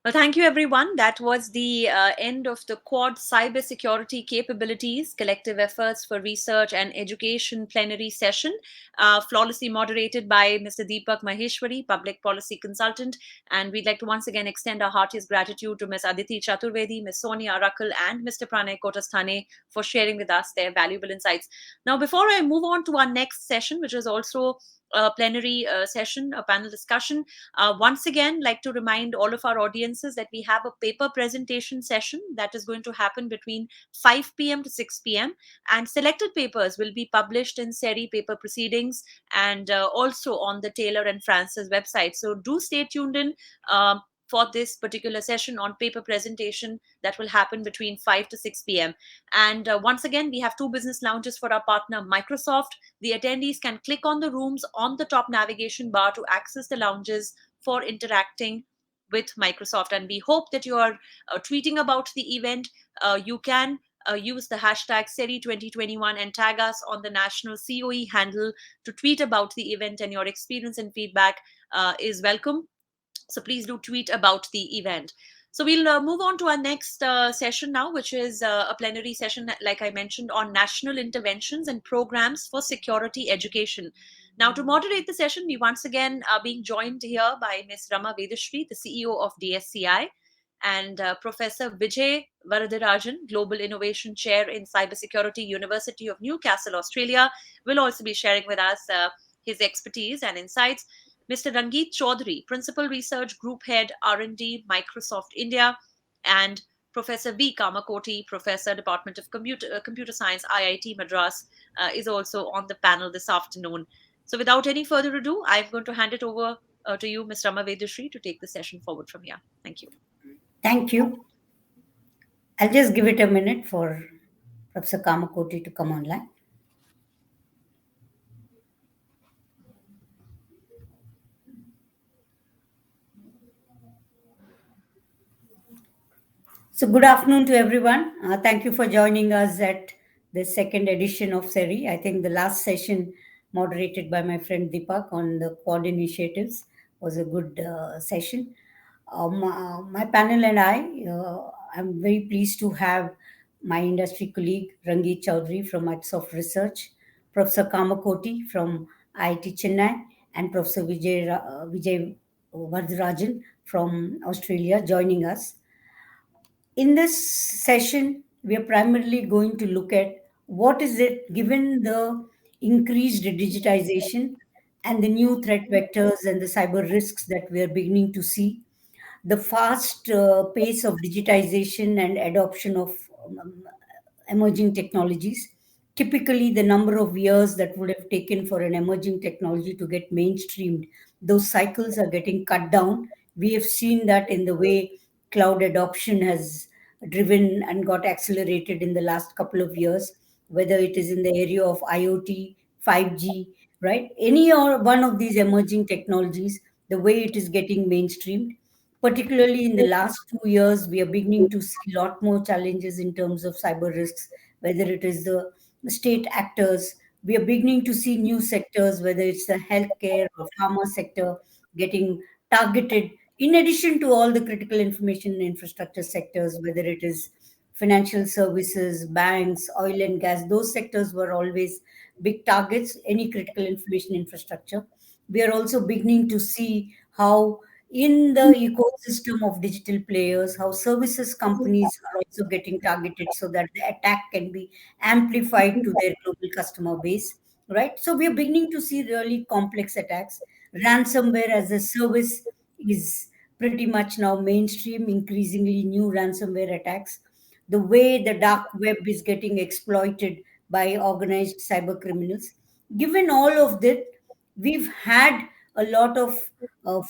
Well, thank you, everyone. That was the end of the Quad Cybersecurity Capabilities Collective Efforts for Research and Education plenary session, flawlessly moderated by Mr. Deepak Maheshwari, Public Policy Consultant. And we'd like to once again extend our heartiest gratitude to Ms. Aditi Chaturvedi, Ms. Sonia Arakal, and Mr. Pranay Kotasthane for sharing with us their valuable insights. Now, before I move on to our next session, which is also a plenary session, a panel discussion, once again, like to remind all of our audiences that we have a paper presentation session that is going to happen between 5 p.m. to 6 p.m. And selected papers will be published in SERI paper proceedings and also on the Taylor and Francis website. So do stay tuned in. For this particular session on paper presentation that will happen between 5 to 6 p.m. And once again, we have two business lounges for our partner, Microsoft. The attendees can click on the rooms on the top navigation bar to access the lounges for interacting with Microsoft. And we hope that you are tweeting about the event. You can use the hashtag SERI 2021 and tag us on the national COE handle to tweet about the event, and your experience and feedback is welcome. So please do tweet about the event. So we'll move on to our next session now, which is a plenary session, like I mentioned, on national interventions and programs for security education. Now, to moderate the session, we once again are being joined here by Ms. Rama Vedashree, the CEO of DSCI, and Professor Vijay Varadharajan, Global Innovation Chair in Cybersecurity, University of Newcastle, Australia, will also be sharing with us his expertise and insights. Mr. Rangeet Chaudhary, Principal Research Group Head R&D, Microsoft India, and Professor V. Kamakoti, Professor, Department of Computer Science, IIT Madras, is also on the panel this afternoon. So without any further ado, I'm going to hand it over to you, Ms. Rama Vedashree, to take the session forward from here. Thank you. Thank you. I'll just give it a minute for Professor Kamakoti to come online. So good afternoon to everyone. Thank you for joining us at the second edition of SERI. I think the last session moderated by my friend Deepak on the quad initiatives was a good session. My panel and I'm very pleased to have my industry colleague Rangeet Chaudhary from Microsoft Research, Professor Kamakoti from IIT Chennai, and Professor Vijay Varadharajan from Australia joining us. In this session, we are primarily going to look at what is it, given the increased digitization and the new threat vectors and the cyber risks that we are beginning to see, the fast pace of digitization and adoption of emerging technologies. Typically, the number of years that would have taken for an emerging technology to get mainstreamed, those cycles are getting cut down. We have seen that in the way cloud adoption has driven and got accelerated in the last couple of years, whether it is in the area of IoT, 5G, right? Any or one of these emerging technologies, the way it is getting mainstreamed, particularly in the last 2 years, we are beginning to see a lot more challenges in terms of cyber risks, whether it is the state actors. We are beginning to see new sectors, whether it's the healthcare or pharma sector, getting targeted, in addition to all the critical information and infrastructure sectors, whether it is financial services, banks, oil and gas. Those sectors were always big targets, any critical information infrastructure. We are also beginning to see how in the ecosystem of digital players, how services companies are also getting targeted so that the attack can be amplified to their global customer base, right? So we are beginning to see really complex attacks. Ransomware as a service is pretty much now mainstream, increasingly new ransomware attacks. The way the dark web is getting exploited by organized cyber criminals. Given all of that, we've had a lot of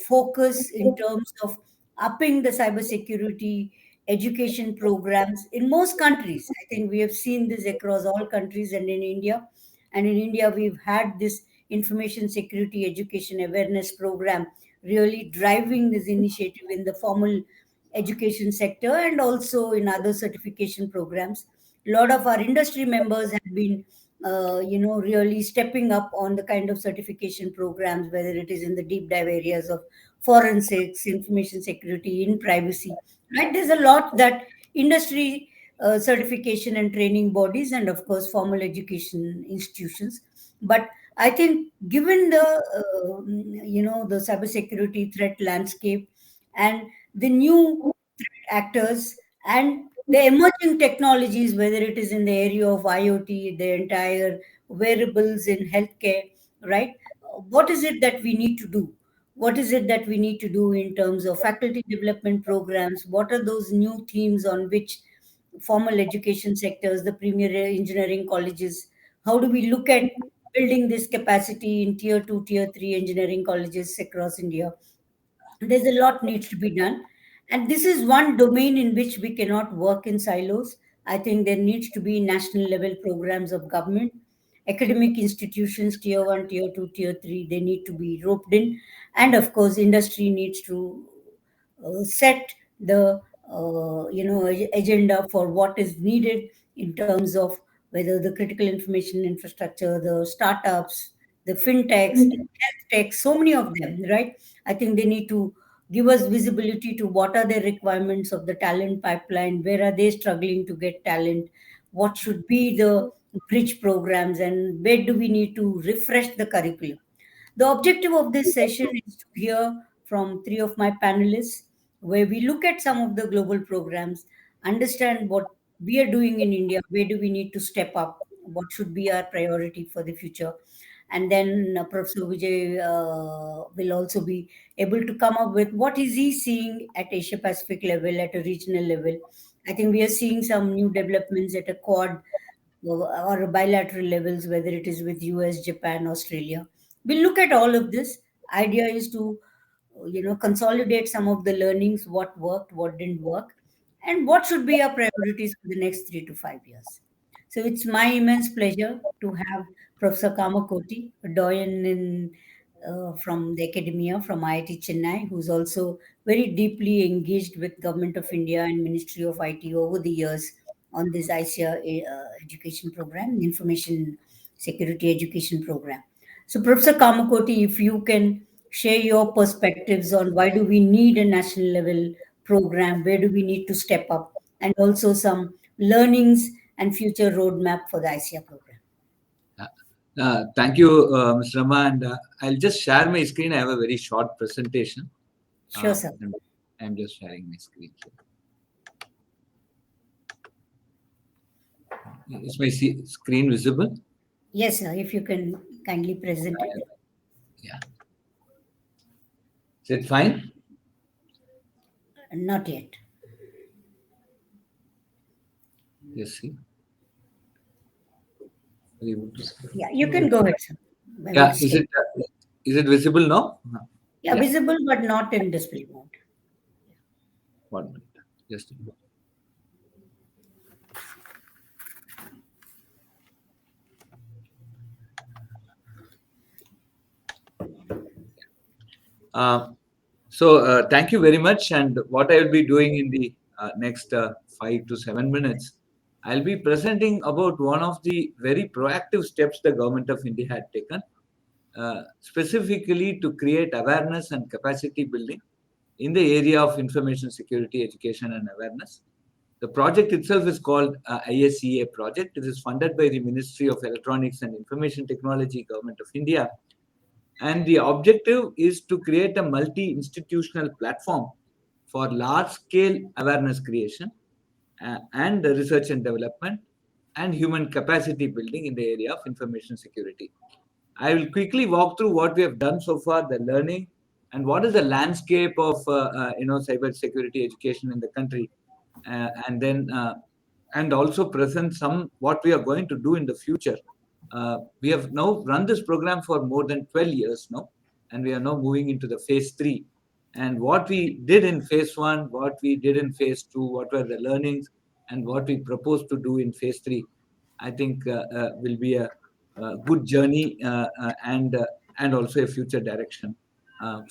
focus in terms of upping the cybersecurity education programs in most countries. I think we have seen this across all countries and in India. And in India, we've had this information security education awareness program really driving this initiative in the formal education sector and also in other certification programs. A lot of our industry members have been really stepping up on the kind of certification programs, whether it is in the deep dive areas of forensics, information security, in privacy, right? There's a lot that industry certification and training bodies, and of course, formal education institutions. But I think, given the the cybersecurity threat landscape and the new actors and the emerging technologies, whether it is in the area of IoT, the entire wearables in healthcare, right? What is it that we need to do? What is it that we need to do in terms of faculty development programs? What are those new themes on which formal education sectors, the premier engineering colleges, how do we look at building this capacity in tier 2, tier 3 engineering colleges across India? There's a lot needs to be done, and this is one domain in which we cannot work in silos. I think there needs to be national level programs of government, academic institutions, tier 1, tier 2, tier 3, they need to be roped in, and of course industry needs to set the agenda for what is needed in terms of whether the critical information infrastructure, the startups, the fintechs, health tech, so many of them, right? I think they need to give us visibility to what are the requirements of the talent pipeline, where are they struggling to get talent, what should be the bridge programs, and where do we need to refresh the curriculum. The objective of this session is to hear from three of my panelists, where we look at some of the global programs, understand what we are doing in India, where do we need to step up, what should be our priority for the future. And then Professor Vijay will also be able to come up with what is he seeing at Asia Pacific level, at a regional level. I think we are seeing some new developments at a quad or bilateral levels, whether it is with US, Japan, Australia. We'll look at all of this. Idea is to consolidate some of the learnings, what worked, what didn't work, and what should be our priorities for the next 3 to 5 years. So it's my immense pleasure to have Professor Kamakoti, a doyen from the academia from IIT Chennai, who's also very deeply engaged with Government of India and Ministry of IT over the years on this ISEA education program, Information Security Education Program. So, Professor Kamakoti, if you can share your perspectives on why do we need a national level program, where do we need to step up, and also some learnings and future roadmap for the ISEA program. Thank you, Ms. Rama, and I'll just share my screen. I have a very short presentation. Sure, sir. I'm just sharing my screen. Is my screen visible? Yes, sir. If you can kindly present it. Yeah. Is it fine? Not yet. Yes, see. Yeah, you can go ahead, sir. Yeah, is it visible now? Yeah, visible, but not in display mode. 1 minute. Just a minute. Thank you very much. And what I will be doing in the next 5 to 7 minutes, I'll be presenting about one of the very proactive steps the Government of India had taken, specifically to create awareness and capacity building in the area of information security, education, and awareness. The project itself is called ISEA Project. It is funded by the Ministry of Electronics and Information Technology, Government of India. And the objective is to create a multi-institutional platform for large-scale awareness creation and research and development and human capacity building in the area of information security. I will quickly walk through what we have done so far, the learning, and what is the landscape of cyber security education in the country, and also present some what we are going to do in the future. We have now run this program for more than 12 years now, and we are now moving into the phase 3. And what we did in phase 1, what we did in phase 2, what were the learnings, and what we propose to do in phase 3, I think will be a good journey and also a future direction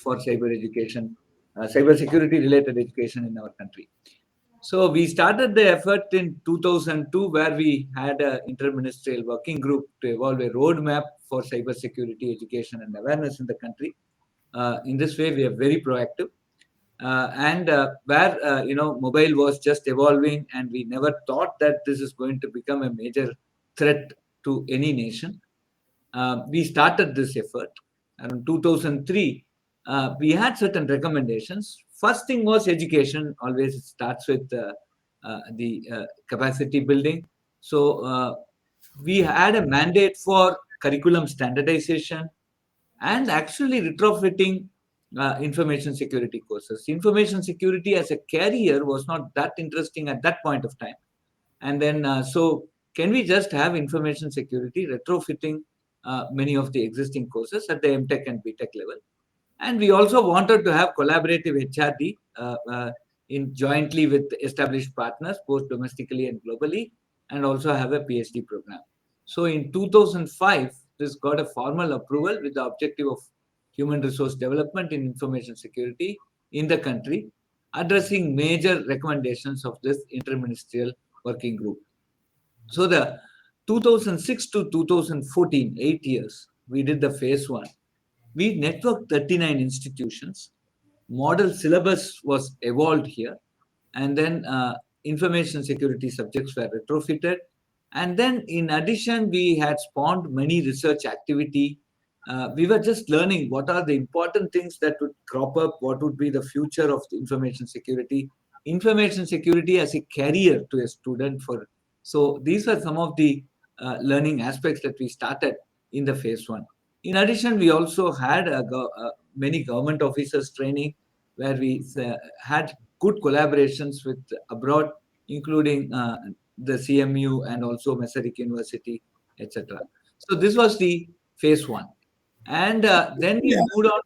for cyber education, cyber security related education in our country. So we started the effort in 2002, where we had an interministerial working group to evolve a roadmap for cybersecurity education and awareness in the country. In this way, we are very proactive. And where mobile was just evolving, and we never thought that this is going to become a major threat to any nation. We started this effort around 2003. We had certain recommendations. First thing was education. Always it starts with the capacity building. So we had a mandate for curriculum standardization and actually retrofitting information security courses. Information security as a career was not that interesting at that point of time. And then, so can we just have information security retrofitting many of the existing courses at the MTech and BTech level? And we also wanted to have collaborative HRD in jointly with established partners, both domestically and globally, and also have a PhD program. So in 2005, this got a formal approval with the objective of human resource development in information security in the country, addressing major recommendations of this interministerial working group. So the 2006 to 2014, 8 years, we did the phase one. We networked 39 institutions. Model syllabus was evolved here. And then information security subjects were retrofitted. And then in addition, we had spawned many research activity. We were just learning what are the important things that would crop up, what would be the future of the information security as a career to a student. So these are some of the learning aspects that we started in the phase one. In addition, we also had many government officers training, where we had good collaborations with abroad, including the CMU and also Masaryk University, etc. So this was the phase one. And then we moved on.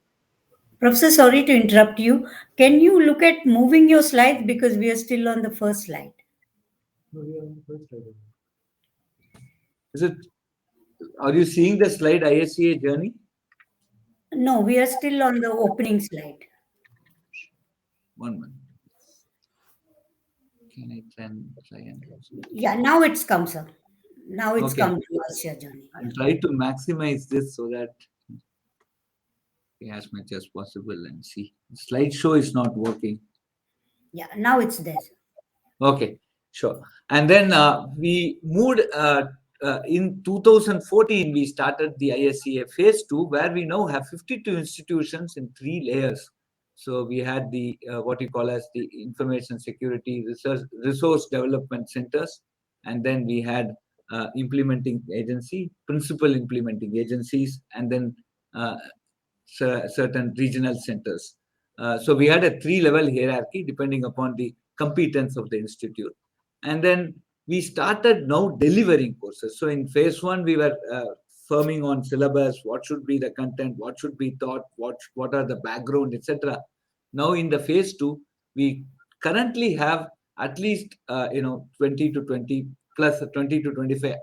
Professor, sorry to interrupt you. Can you look at moving your slides, because we are still on the first slide? Is it? Are you seeing the slide ISEA journey? No, we are still on the opening slide. 1 minute. Can I try and Yeah, now it's come, sir. Now it's Okay. come to ISEA journey. I'll try to maximize this so that as much as possible and see. Slideshow is not working. Yeah, now it's there. Okay, sure. And then we moved in 2014, we started the ISEA Phase 2, where we now have 52 institutions in 3 layers. So we had the what we call as the information security resource development centers, and then we had implementing agency, principal implementing agencies, and then certain regional centers. So we had a 3-level hierarchy depending upon the competence of the institute. And then we started now delivering courses. So in phase one, we were firming on syllabus, what should be the content, what should be taught, what are the background, etc. Now in the phase two, we currently have at least 20 to 25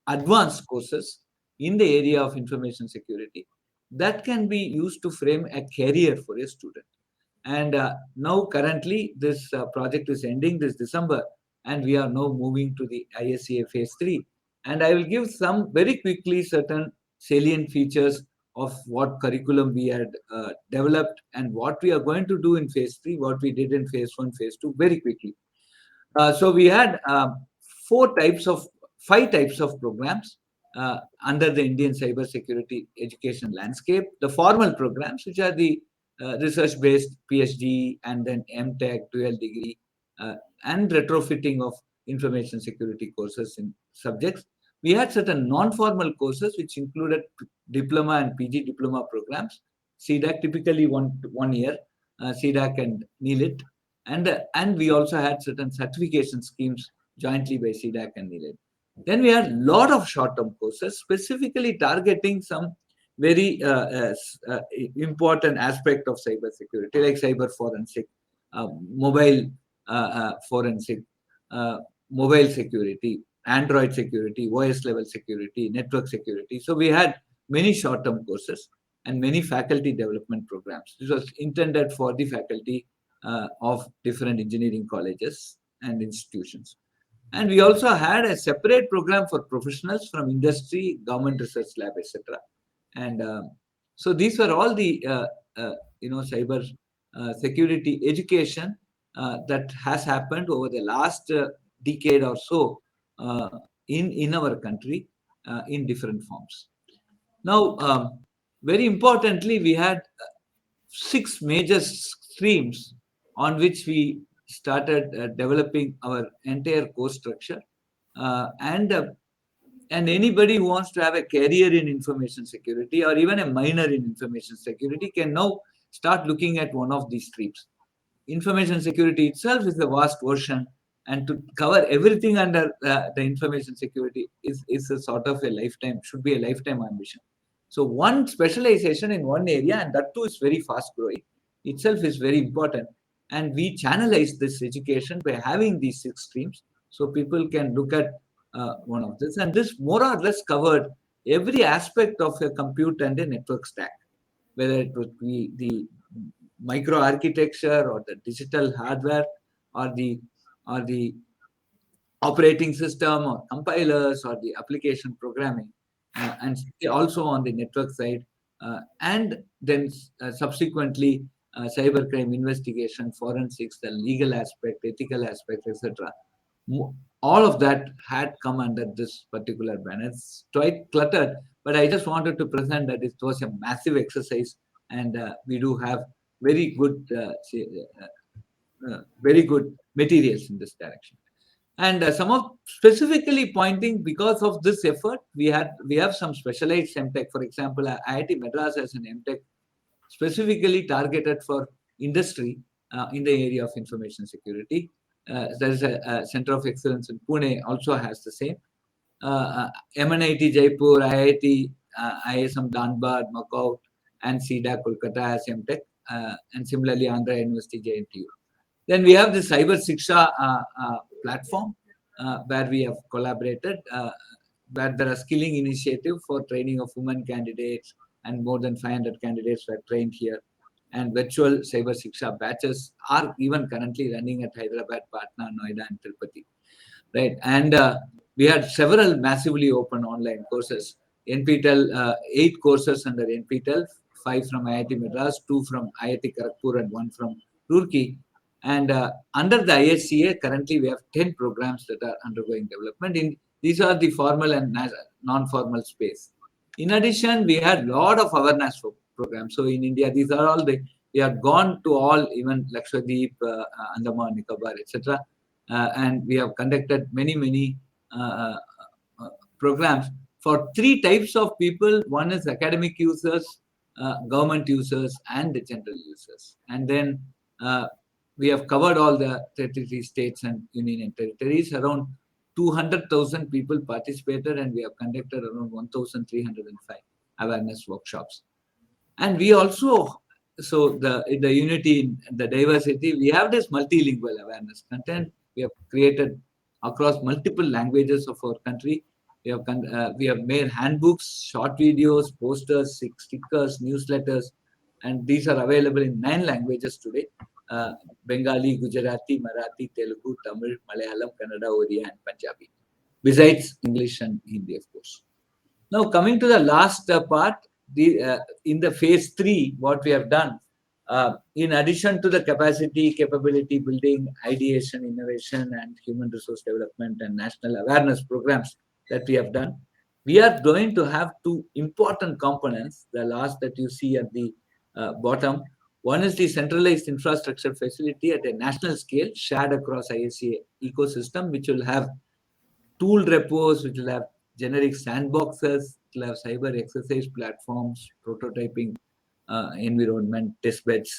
advanced courses in the area of information security that can be used to frame a career for a student. And now currently this project is ending this December, and we are now moving to the ISEA Phase 3. And I will give some very quickly certain salient features of what curriculum we had developed and what we are going to do in Phase 3, what we did in Phase 1, Phase 2, very quickly. So we had 5 types of programs under the Indian cybersecurity education landscape. The formal programs, which are the research-based PhD and then MTech, dual degree, and retrofitting of information security courses in subjects. We had certain non-formal courses, which included diploma and PG diploma programs. CDAC, typically one year, CDAC and NEELIT. And we also had certain certification schemes jointly by CDAC and NEELIT. Then we had a lot of short-term courses, specifically targeting some very important aspect of cybersecurity, like cyber forensic, mobile forensic, mobile security, Android security, OS level security, network security. So we had many short-term courses and many faculty development programs. This was intended for the faculty of different engineering colleges and institutions. And we also had a separate program for professionals from industry, government research lab, etc. And so these were all the cyber security education that has happened over the last decade or so in our country in different forms. Now, very importantly, we had 6 major streams on which we started developing our entire course structure. And anybody who wants to have a career in information security or even a minor in information security can now start looking at one of these streams. Information security itself is a vast ocean, and to cover everything under the information security is a sort of a lifetime, should be a lifetime ambition. So one specialization in one area, and that too is very fast growing, itself is very important. And we channelize this education by having these 6 streams, so people can look at one of this. And this more or less covered every aspect of a compute and a network stack, whether it would be the micro architecture or the digital hardware or the operating system or compilers or the application programming, and also on the network side, and then subsequently cybercrime investigation, forensics, the legal aspect, ethical aspect, etc. All of that had come under this particular banner. It's quite cluttered, but I just wanted to present that it was a massive exercise, and we do have very good materials in this direction. And some of specifically pointing, because of this effort, we have some specialized MTech. For example, IIT Madras has an MTech specifically targeted for industry in the area of information security. There is a Center of Excellence in Pune also has the same. MNIT Jaipur, IIT, ISM Dhanbad, Macau, and CEDA Kolkata has MTech, and similarly Andhra University, JNTU. Then we have the Cyber Shiksha platform where we have collaborated, where there are skilling initiative for training of women candidates, and more than 500 candidates were trained here. And virtual Cyber Shiksha batches are even currently running at Hyderabad, Patna, Noida, and Tirupati. Right, and we had several massively open online courses. NPTEL, 8 courses under NPTEL, 5 from IIT Madras, 2 from IIT Kharagpur, and 1 from Roorkee. And under the ISEA, currently we have 10 programs that are undergoing development. These are the formal and non-formal space. In addition, we had a lot of awareness programs. So in India, these are all we have gone to all, even Lakshadweep, Andaman, Nicobar, etc. And we have conducted many programs for 3 types of people. One is academic users, government users, and the general users. And then we have covered all the 33 states and union and territories. Around 200,000 people participated, and we have conducted around 1,305 awareness workshops. And we also, so the unity, the diversity, we have this multilingual awareness content. We have created across multiple languages of our country. We have made handbooks, short videos, posters, stickers, newsletters, and these are available in 9 languages today. Bengali, Gujarati, Marathi, Telugu, Tamil, Malayalam, Kannada, Oriya, and Punjabi, besides English and Hindi, of course. Now, coming to the last part, in the phase 3, what we have done, in addition to the capacity, capability building, ideation, innovation, and human resource development and national awareness programs that we have done, we are going to have 2 important components, the last that you see at the bottom. One is the centralized infrastructure facility at a national scale, shared across ISEA ecosystem, which will have tool repos, which will have generic sandboxes, it will have cyber exercise platforms, prototyping environment, testbeds,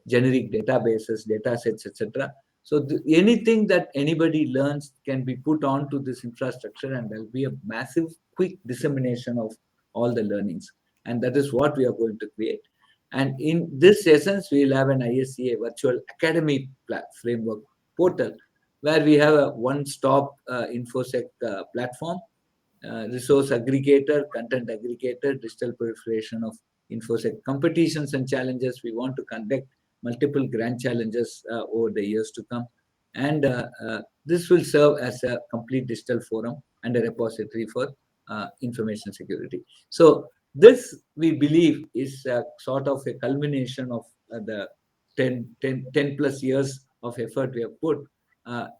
generic databases, datasets, etc. So anything that anybody learns can be put onto this infrastructure, and there will be a massive, quick dissemination of all the learnings. And that is what we are going to create. And in this essence, we will have an ISEA virtual academy framework portal, where we have a one-stop InfoSec platform, resource aggregator, content aggregator, digital proliferation of InfoSec competitions and challenges. We want to conduct multiple grand challenges over the years to come. And this will serve as a complete digital forum and a repository for information security. So this, we believe, is a sort of a culmination of the 10 plus years of effort we have put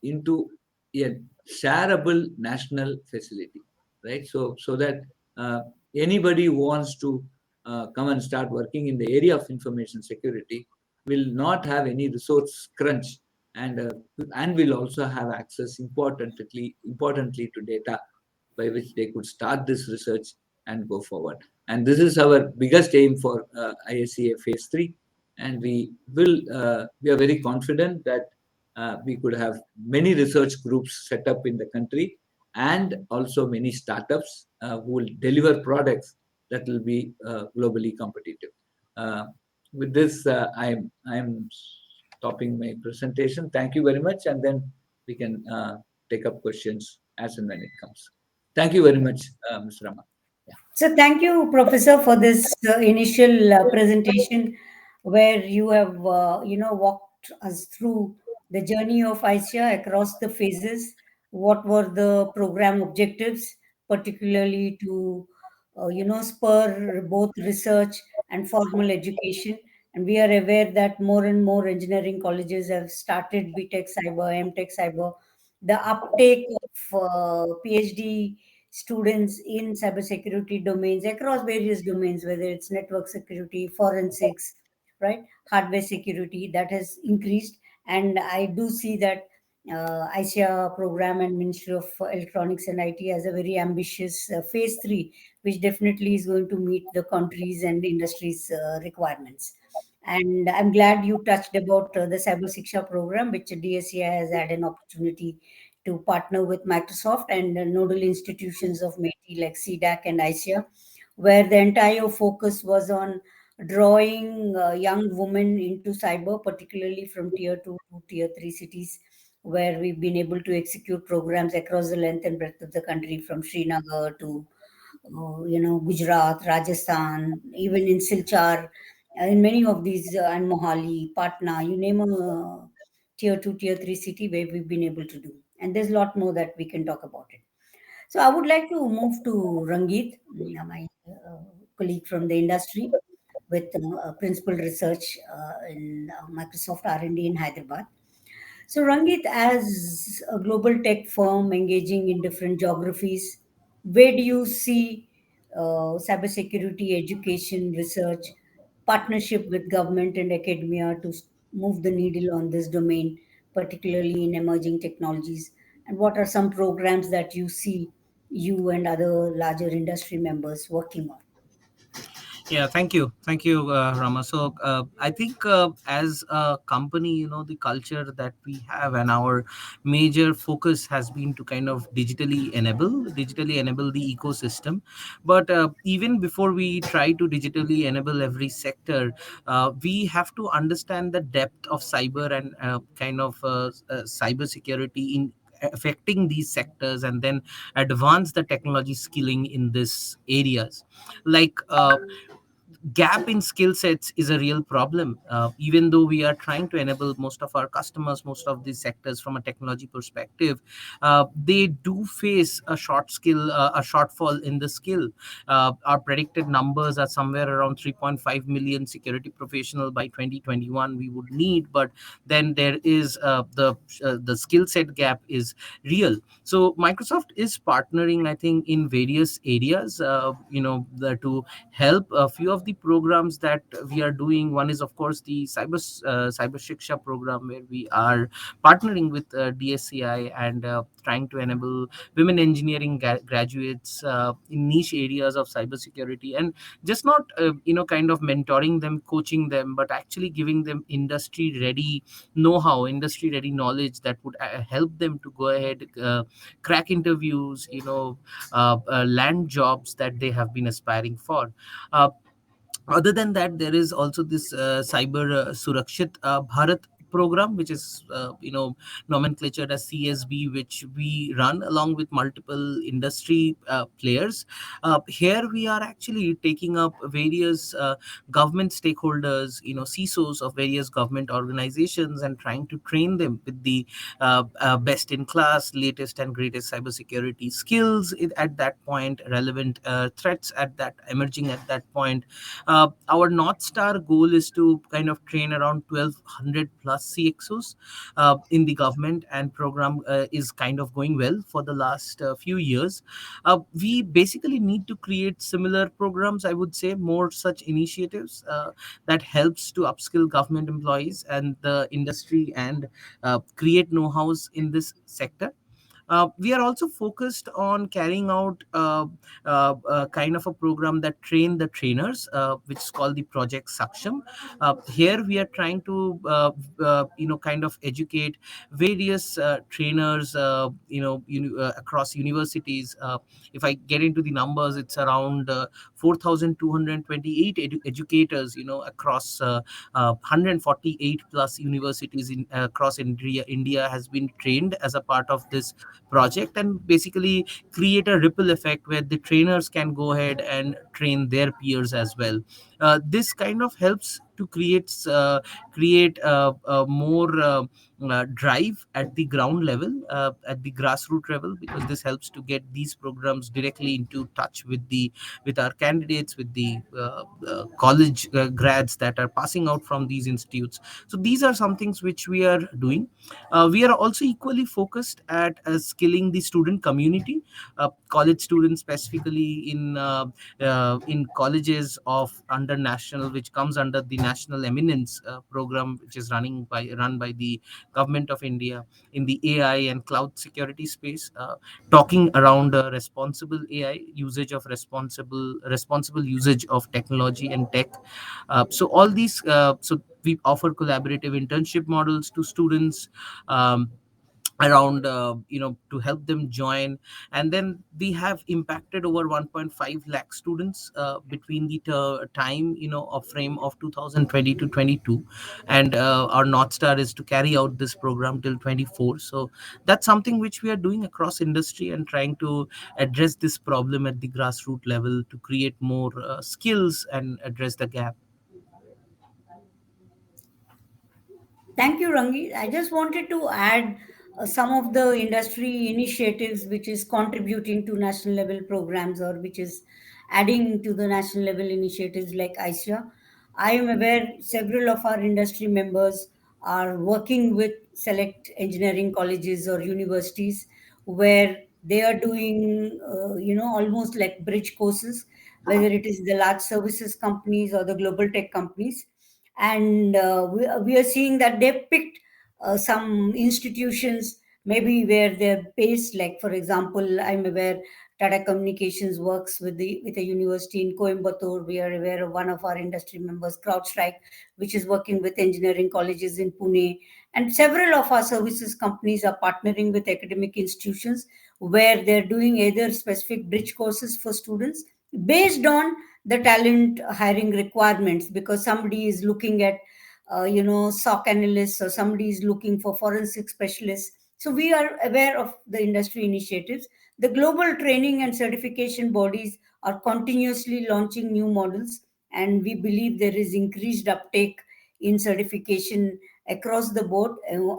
into a shareable national facility, right? So that uh, anybody who wants to come and start working in the area of information security will not have any resource crunch, and will also have access importantly to data by which they could start this research and go forward. And this is our biggest aim for ISEA Phase 3. And we are very confident that we could have many research groups set up in the country, and also many startups who will deliver products that will be globally competitive. Uh, with this, I'm stopping my presentation. Thank you very much, and then we can take up questions as and when it comes. Thank you very much, Mr. Rama. Yeah. So thank you, Professor, for this initial presentation where you have, walked us through the journey of ISEA across the phases. What were the program objectives, particularly to, spur both research and formal education. And we are aware that more and more engineering colleges have started BTech Cyber, MTech Cyber. The uptake of PhD students in cybersecurity domains across various domains, whether it's network security, forensics, right, hardware security, that has increased. And I do see that ISEA program and Ministry of Electronics and IT has a very ambitious phase 3, which definitely is going to meet the country's and industry's requirements. And I'm glad you touched about the Cyber Siksha program, which DSCI has had an opportunity to partner with Microsoft and nodal institutions of MAITI like CDAC and ISEA, where the entire focus was on drawing young women into cyber, particularly from tier 2 to tier 3 cities, where we've been able to execute programs across the length and breadth of the country, from Srinagar to Gujarat, Rajasthan, even in Silchar, in many of these, and Mohali, Patna, you name a tier 2, tier 3 city where we've been able to do. And there's a lot more that we can talk about it. So I would like to move to Rangeet, my colleague from the industry, with principal research in Microsoft R&D in Hyderabad. So, Rangit, as a global tech firm engaging in different geographies, where do you see cybersecurity education, research, partnership with government and academia to move the needle on this domain, particularly in emerging technologies? And what are some programs that you see you and other larger industry members working on? Yeah, thank you, Rama. So I think as a company, the culture that we have and our major focus has been to kind of digitally enable the ecosystem. But even before we try to digitally enable every sector, we have to understand the depth of cyber and kind of cyber security in affecting these sectors, and then advance the technology skilling in these areas. Like gap in skill sets is a real problem. Even though we are trying to enable most of our customers, most of these sectors from a technology perspective, they do face a shortfall in the skill. Our predicted numbers are somewhere around 3.5 million security professional by 2021 we would need, but then there is the skill set gap is real. So Microsoft is partnering, I think, in various areas, to help a few of the programs that we are doing. One is, of course, the cyber shiksha program, where we are partnering with DSCI and trying to enable women engineering graduates in niche areas of cybersecurity, and just not kind of mentoring them, coaching them, but actually giving them industry ready know-how, industry ready knowledge that would help them to go ahead, crack interviews, land jobs that they have been aspiring for. uh, Other than that, there is also this cyber surakshit bharat program, which is nomenclatured as CSB, which we run along with multiple industry players. Here we are actually taking up various government stakeholders, CISOs of various government organizations, and trying to train them with the best in class, latest and greatest cybersecurity skills at that point, relevant threats at that emerging at that point. Our North Star goal is to kind of train around 1,200 plus CXOs in the government, and program is kind of going well for the last few years. We basically need to create similar programs, I would say, more such initiatives that helps to upskill government employees and the industry, and create know-hows in this sector. We are also focused on carrying out kind of a program that train the trainers, which is called the Project Saksham. Here we are trying to kind of educate various trainers across universities. If I get into the numbers, it's around 4,228 educators across 148 plus universities across India has been trained as a part of this project, and basically create a ripple effect where the trainers can go ahead and train their peers as well. This kind of helps to create more drive at the ground level, at the grassroots level, because this helps to get these programs directly into touch with our candidates, with the college grads that are passing out from these institutes. So these are some things which we are doing. We are also equally focused at skilling the student community, college students specifically in colleges of under national, which comes under the National Eminence program, which is run by the Government of India in the AI and cloud security space, talking around responsible AI usage, of responsible usage of technology and tech. So all these, so we offer collaborative internship models to students, around to help them join. And then we have impacted over 1.5 lakh students between the time of frame of 2020 to 22, and our North Star is to carry out this program till 24. So that's something which we are doing across industry, and trying to address this problem at the grassroots level to create more skills and address the gap. Thank you, Rangi. I just wanted to add some of the industry initiatives which is contributing to national level programs, or which is adding to the national level initiatives like ISEA. I am aware several of our industry members are working with select engineering colleges or universities where they are doing, almost like bridge courses, whether it is the large services companies or the global tech companies. And we are seeing that they picked some institutions maybe where they're based, like for example, I'm aware Tata Communications works with a university in Coimbatore. We are aware of one of our industry members, CrowdStrike, which is working with engineering colleges in Pune. And several of our services companies are partnering with academic institutions where they're doing either specific bridge courses for students based on the talent hiring requirements, because somebody is looking at SOC analysts, or somebody is looking for forensic specialists. So we are aware of the industry initiatives. The global training and certification bodies are continuously launching new models, and we believe there is increased uptake in certification across the board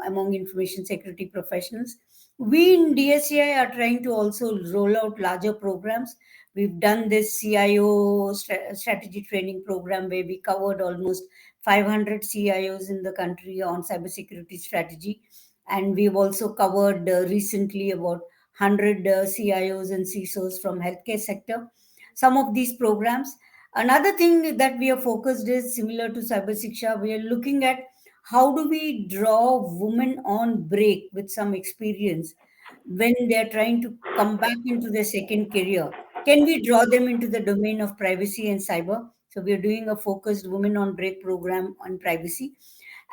among information security professionals. We in DSCI are trying to also roll out larger programs. We've done this CIO strategy training program where we covered almost 500 CIOs in the country on cybersecurity strategy. And we've also covered recently about 100 CIOs and CISOs from healthcare sector. Some of these programs. Another thing that we are focused is similar to Cyber Siksha. We are looking at how do we draw women on break with some experience when they are trying to come back into their second career. Can we draw them into the domain of privacy and cyber? So we are doing a focused Women on Break program on privacy.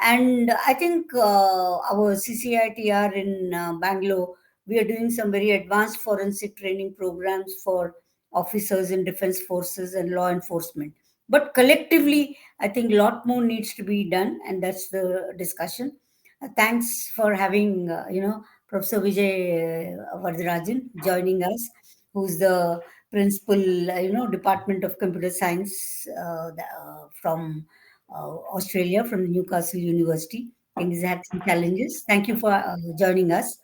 And I think our CCITR in Bangalore, we are doing some very advanced forensic training programs for officers in defense forces and law enforcement. But collectively, I think a lot more needs to be done, and that's the discussion. Thanks for having, Professor Vijay Varadharajan joining us, who's the principal, Department of Computer Science from Australia, from the Newcastle University. I think he's had some challenges. Thank you for joining us.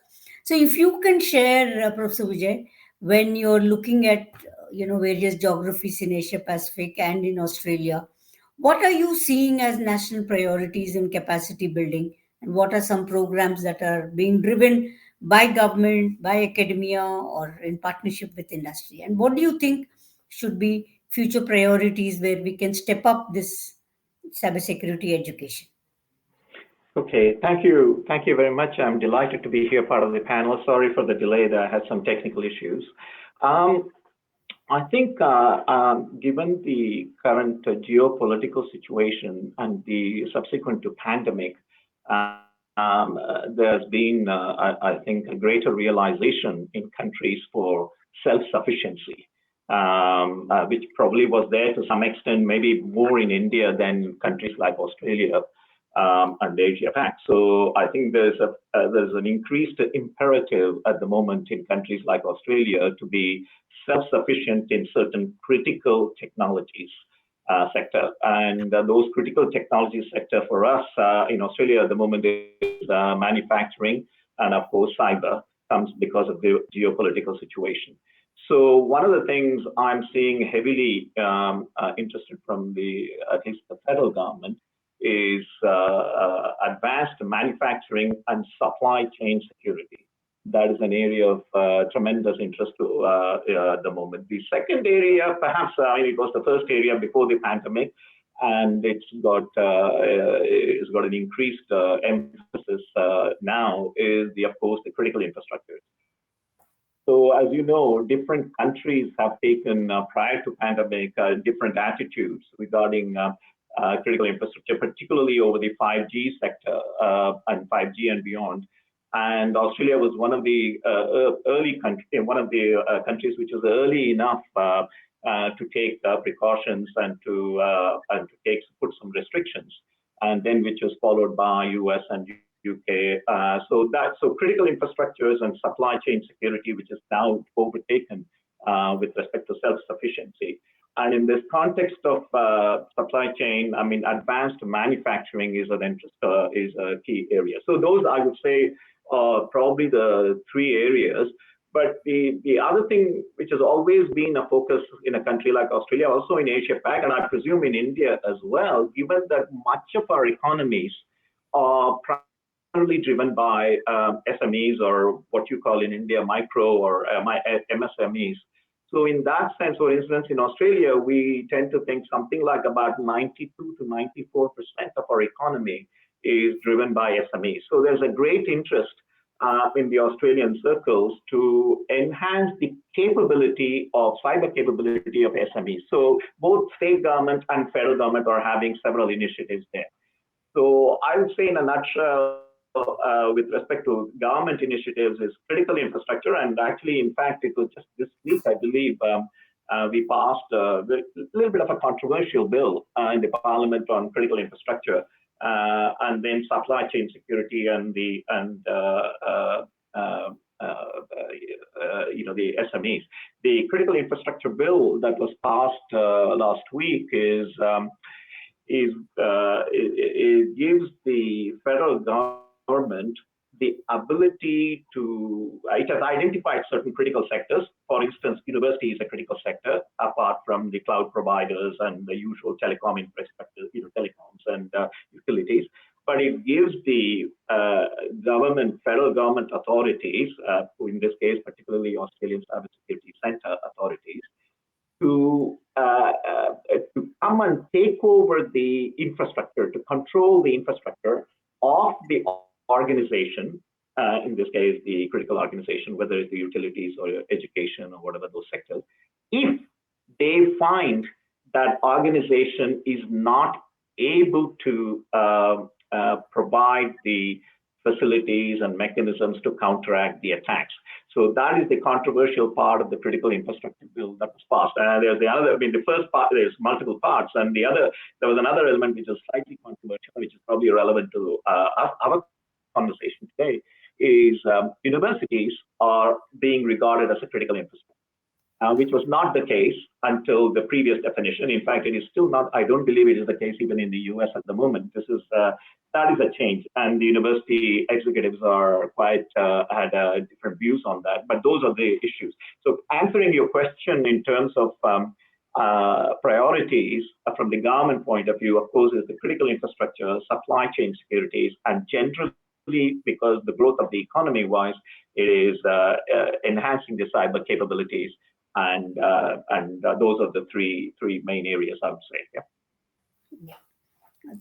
So, if you can share, Professor Vijay, when you're looking at various geographies in Asia Pacific and in Australia, what are you seeing as national priorities in capacity building, and what are some programs that are being driven by government, by academia, or in partnership with industry, and what do you think should be future priorities where we can step up this cybersecurity education? Okay, thank you. Thank you very much. I'm delighted to be here, part of the panel. Sorry for the delay, that I had some technical issues. I think given the current geopolitical situation and the subsequent to pandemic, there's been, I think, a greater realization in countries for self-sufficiency, which probably was there to some extent, maybe more in India than countries like Australia and Asia Pac. So I think there's an increased imperative at the moment in countries like Australia to be self-sufficient in certain critical technologies sector. And those critical technology sector for us in Australia at the moment is manufacturing, and of course cyber comes because of the geopolitical situation. So one of the things I'm seeing heavily interested from at least the federal government is advanced manufacturing and supply chain security. That is an area of tremendous interest at the moment. The second area, perhaps, it was the first area before the pandemic, and it's got an increased emphasis now, is of course, the critical infrastructure. So, as you know, different countries have taken prior to pandemic different attitudes regarding critical infrastructure, particularly over the 5G sector and 5G and beyond. And Australia was one of the early countries which was early enough to take precautions and to put some restrictions, and then which was followed by US and UK. So critical infrastructures and supply chain security, which is now overtaken with respect to self-sufficiency. And in this context of supply chain, advanced manufacturing is an interest, is a key area. So those, I would say, are probably the three areas. But the other thing which has always been a focus in a country like Australia, also in Asia Pac, and I presume in India as well, given that much of our economies are primarily driven by SMEs, or what you call in India micro or MSMEs. So in that sense, for instance, in Australia, we tend to think something like about 92 to 94% of our economy is driven by SMEs. So there's a great interest in the Australian circles to enhance the capability of cyber capability of SMEs. So both state government and federal government are having several initiatives there. So I would say in a nutshell, with respect to government initiatives, is critical infrastructure. And actually, in fact, it was just this week, I believe, we passed a little bit of a controversial bill in the parliament on critical infrastructure, and then supply chain security and the SMEs. The critical infrastructure bill that was passed last week it gives the federal government the ability to, it has identified certain critical sectors. For instance, university is a critical sector, apart from the cloud providers and the usual telecom infrastructure, telecoms and utilities. But it gives the federal government authorities, in this case, particularly Australian Cybersecurity Centre authorities, to come and take over the infrastructure, to control the infrastructure of the organization, in this case, the critical organization, whether it's the utilities or education or whatever those sectors, if they find that organization is not able to provide the facilities and mechanisms to counteract the attacks. So that is the controversial part of the critical infrastructure bill that was passed. And there's the other, I mean, the first part, there's multiple parts, and there was another element which is slightly controversial, which is probably relevant to our conversation today, is universities are being regarded as a critical infrastructure. Which was not the case until the previous definition. In fact, it is still not, I don't believe it is the case even in the US at the moment. That is a change, and the university executives are quite had different views on that, but those are the issues. So answering your question in terms of priorities from the government point of view, of course, is the critical infrastructure, supply chain securities, and generally, because the growth of the economy wise, it is enhancing the cyber capabilities. And those are the three main areas, I would say. Yeah.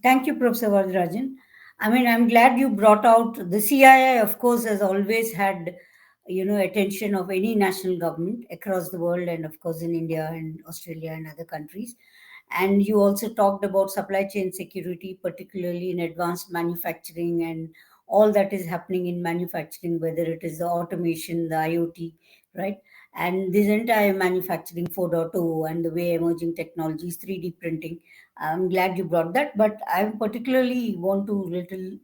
Thank you, Professor Varadharajan. I mean, I'm glad you brought out the CII, of course, has always had, attention of any national government across the world, and of course in India and Australia and other countries. And you also talked about supply chain security, particularly in advanced manufacturing and all that is happening in manufacturing, whether it is the automation, the IoT, right? And this entire manufacturing 4.0 and the way emerging technologies, 3D printing. I'm glad you brought that, but I particularly want to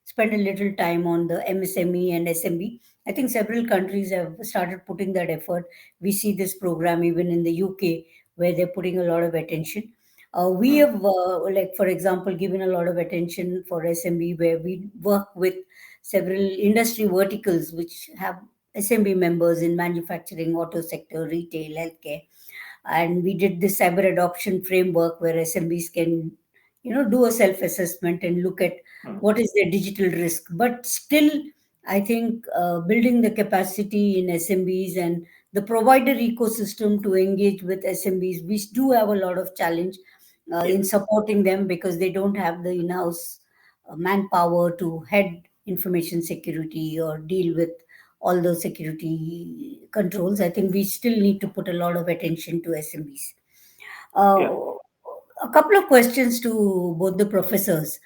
spend a little time on the MSME and SMB. I think several countries have started putting that effort. We see this program even in the UK, where they're putting a lot of attention. We have, like, for example, given a lot of attention for SMB, where we work with several industry verticals which have SMB members in manufacturing, auto sector, retail, healthcare. And we did this cyber adoption framework where SMBs can, do a self-assessment and look at what is their digital risk. But still, I think building the capacity in SMBs and the provider ecosystem to engage with SMBs, we do have a lot of challenge in supporting them, because they don't have the in-house manpower to head information security or deal with all those security controls. I think we still need to put a lot of attention to SMBs. A couple of questions to both the professors.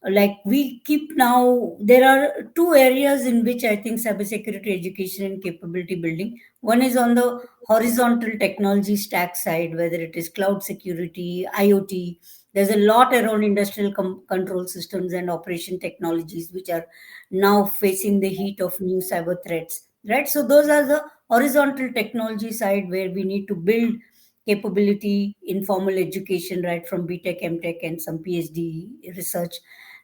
Like, we keep now, there are two areas in which I think cybersecurity education and capability building. One is on the horizontal technology stack side, whether it is cloud security, IoT. There's a lot around industrial control systems and operation technologies, which are now facing the heat of new cyber threats, right? So those are the horizontal technology side, where we need to build capability in formal education, right, from BTech, MTech, and some PhD research.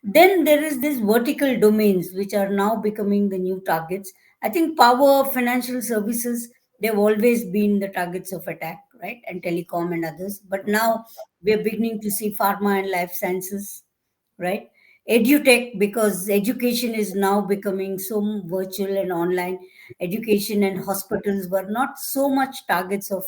Then there is this vertical domains, which are now becoming the new targets. I think power, financial services, they've always been the targets of attack, right? And telecom and others. But now we're beginning to see pharma and life sciences, right? Edutech, because education is now becoming so virtual and online. Education and hospitals were not so much targets of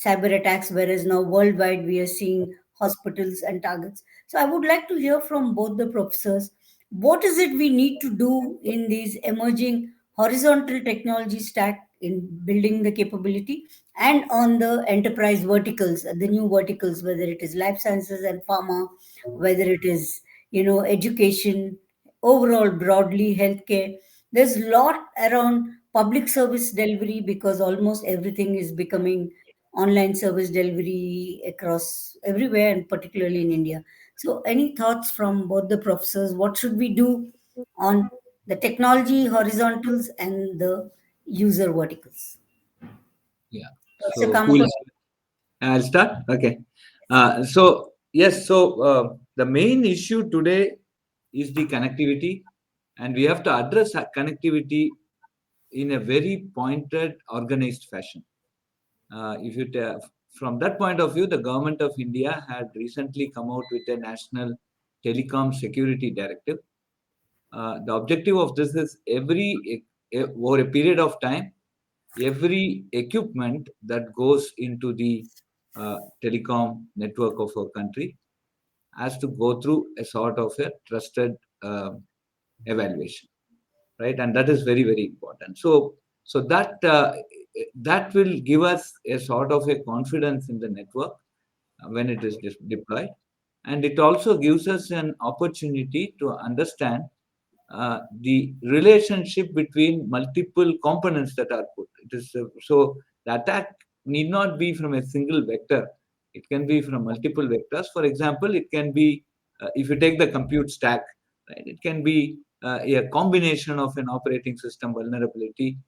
cyber attacks, whereas now worldwide we are seeing hospitals and targets. So I would like to hear from both the professors, what is it we need to do in these emerging horizontal technology stack in building the capability, and on the enterprise verticals, the new verticals, whether it is life sciences and pharma, whether it is, education, overall broadly healthcare. There's a lot around public service delivery, because almost everything is becoming online service delivery across everywhere, and particularly in India. So any thoughts from both the professors? What should we do on the technology horizontals and the user verticals? Yeah. So So I'll start. Okay. So the main issue today is the connectivity, and we have to address connectivity in a very pointed, organized fashion. From that point of view, the government of India had recently come out with a national telecom security directive. The objective of this is over a period of time, every equipment that goes into the telecom network of our country has to go through a sort of a trusted evaluation, right? And that is very, very important. So that will give us a sort of a confidence in the network when it is deployed, and it also gives us an opportunity to understand the relationship between multiple components that are put. It is so the attack need not be from a single vector. It can be from multiple vectors. For example, it can be if you take the compute stack, right, it can be a combination of an operating system vulnerability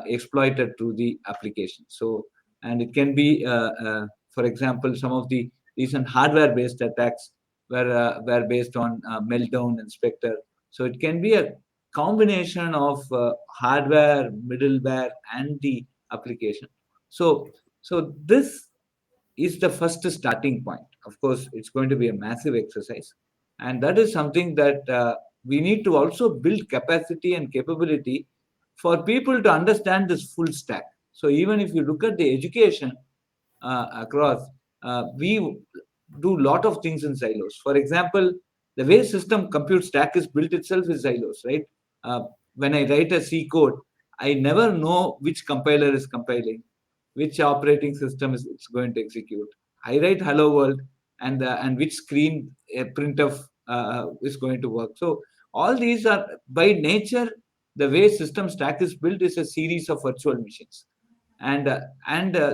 exploited through the application. So, and it can be, for example, some of the recent hardware-based attacks were based on Meltdown and Spectre. So it can be a combination of hardware, middleware, and the application. So this is the first starting point. Of course, it's going to be a massive exercise, and that is something that we need to also build capacity and capability for people to understand this full stack. So even if you look at the education across, we do a lot of things in silos. For example, the way system compute stack is built itself is silos, right? Uh, when I write a C code, I never know which compiler is compiling, which operating system is it's going to execute. I write hello world and which screen a printf is going to work. So all these are by nature the way system stack is built is a series of virtual machines, and